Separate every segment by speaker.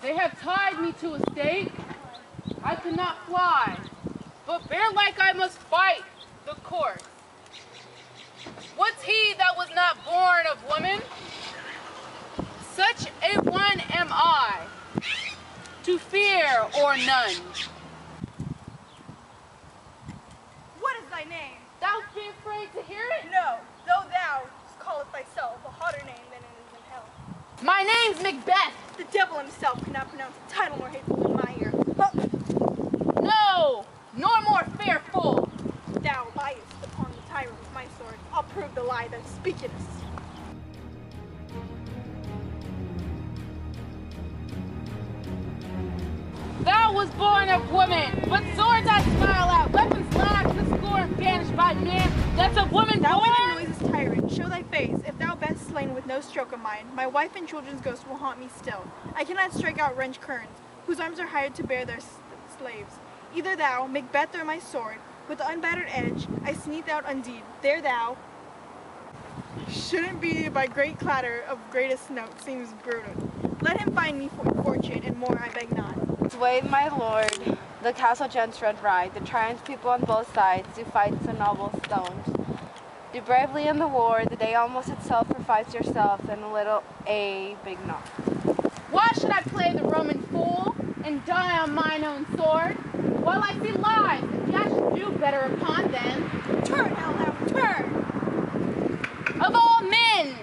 Speaker 1: They have tied me to a stake. I could not fly, but bear like I must fight the course. What's he that was not born of woman? Such a one am I, to fear or none.
Speaker 2: What is thy name?
Speaker 1: Thou be afraid to hear it?
Speaker 2: No, though thou callest thyself a hotter name than it is in hell.
Speaker 1: My name's Macbeth.
Speaker 2: The devil himself cannot pronounce a title more hateful in my ear.
Speaker 1: No, nor more fearful.
Speaker 2: Thou liest upon the tyrant with my sword. I'll prove the lie thou speakest.
Speaker 1: Thou was born of woman, but swords I smile at, weapons laugh to scorn banished by man. That's a woman
Speaker 2: Thou
Speaker 1: born.
Speaker 2: art a noiseless tyrant, show thy face. If thou best slain with no stroke of mine, my wife and children's ghosts will haunt me still. I cannot strike out wrench kerns, whose arms are hired to bear their slaves. Either thou, Macbeth, or my sword, with the unbattered edge, I sneak out undeed. There thou shouldn't be by great clatter of greatest note, seems brutal. Let him find me for fortune, and more I beg not.
Speaker 3: Sway, my lord, the castle gents run ride, the triumphs people on both sides do fight so noble stoned. Do bravely in the war, the day almost itself provides yourself, and a little a big knot.
Speaker 1: Why should I play the Roman fool and die on mine own sword? While I see lies, I should do better upon them.
Speaker 2: Turn, Hellhound, turn!
Speaker 1: Of all men,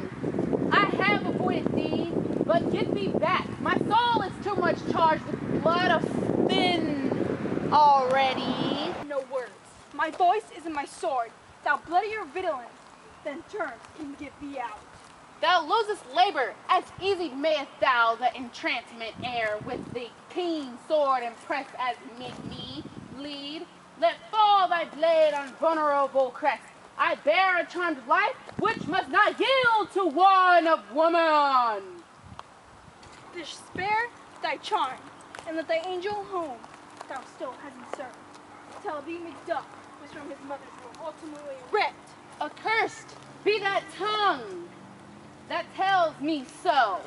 Speaker 1: I have avoided thee, but get thee back. My soul is too much charged with blood of sin already.
Speaker 2: No words. My voice is in my sword. Thou bloodier villain than terms can get thee out.
Speaker 1: Thou losest labor, as easy mayest thou the entrancement air with the keen sword and press as make me bleed. Let fall thy blade on vulnerable crest. I bear a charmed life, which must not yield to one of woman.
Speaker 2: Despair thy charm, and let thy angel home thou still hast served. Tell thee Macduff was from his mother's womb ultimately ripped.
Speaker 1: Accursed be that tongue that tells me so,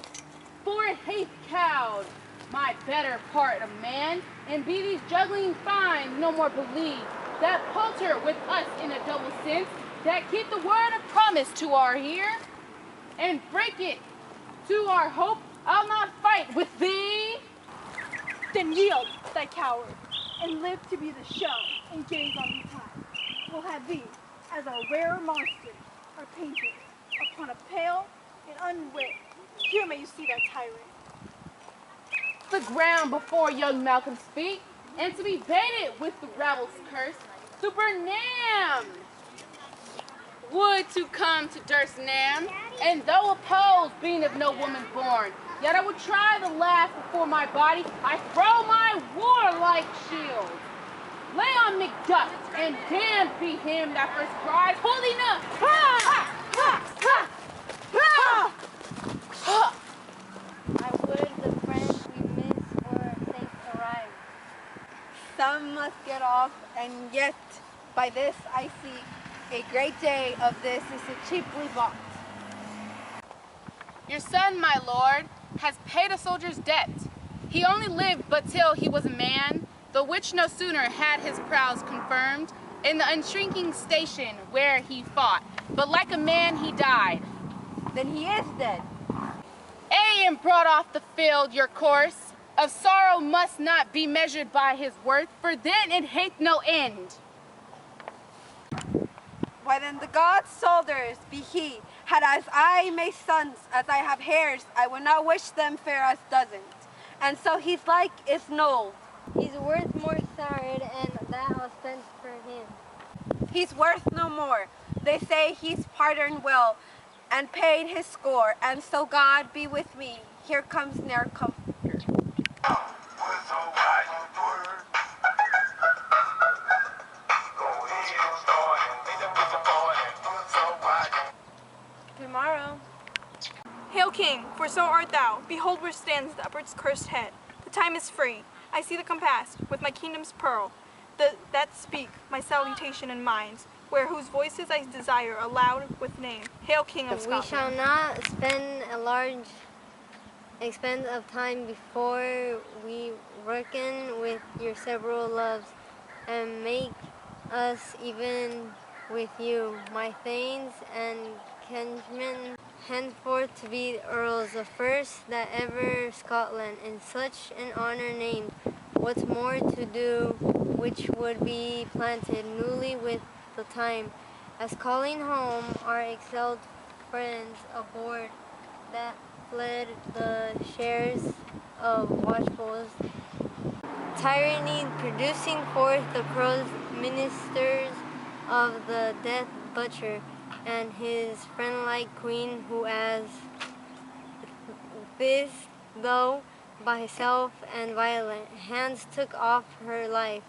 Speaker 1: for it hath cowed my better part of man, and be these juggling fines no more believed, that palter with us in a double sense, that keep the word of promise to our ear, and break it to our hope. I'll not fight with thee.
Speaker 2: Then yield, thy coward, and live to be the show, and gaze on thee time. We'll have thee, as our rare monsters are painted upon a pale and unwit. Here may you see that tyrant.
Speaker 1: The ground before young Malcolm's feet, and to be baited with the rabble's curse, Supernam would to come to durst Nam, and though opposed, being of no woman born, yet I would try the laugh before my body. I throw my warlike shield. Lay on Macduff, and damned be him that first cries, holding up. Ha! Ha! Ha! Ha! Ha! Ha!
Speaker 4: I would the friends we miss were safe arrived.
Speaker 3: Some must get off, and yet by this I see a great day of this is cheaply bought.
Speaker 1: Your son, my lord, has paid a soldier's debt. He only lived but till he was a man, the which no sooner had his prowess confirmed in the unshrinking station where he fought, but like a man he died.
Speaker 3: Then he is dead.
Speaker 1: And brought off the field your course of sorrow must not be measured by his worth, for then it hath no end.
Speaker 3: Why then the God's soldiers be he, had as I may sons, as I have hairs, I would not wish them fair as doesn't. And so he's like is null.
Speaker 4: He's worth more sorrowed, and that I'll spend for him.
Speaker 3: He's worth no more. They say he's pardoned well, and paid his score, and so God be with me. Here comes ne'er comforter.
Speaker 4: Tomorrow.
Speaker 2: Hail King, for so art thou. Behold where stands the upwards cursed head. The time is free. I see the compass, with my kingdom's pearl. That speak my salutation in minds, where whose voices I desire aloud with name. Hail King of Scotland.
Speaker 4: We shall not spend a large expense of time before we reckon with your several loves, and make us even with you, my thanes and kinsmen, henceforth to be earls, the first that ever Scotland in such an honour named. What's more to do, which would be planted newly with the time, as calling home our excelled friends aboard that fled the shares of watchfuls, tyranny producing forth the crows ministers of the death butcher, and his friend-like queen, who as this, though by self and violent hands took off her life.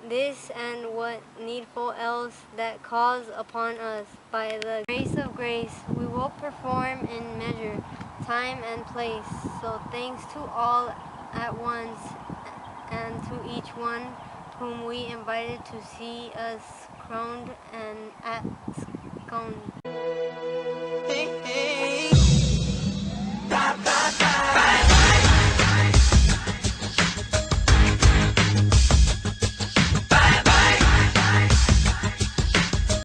Speaker 4: This and what needful else that calls upon us by the grace of grace, we will perform in measure, time and place. So thanks to all at once, and to each one whom we invited to see us crowned and at sconed.
Speaker 2: Thank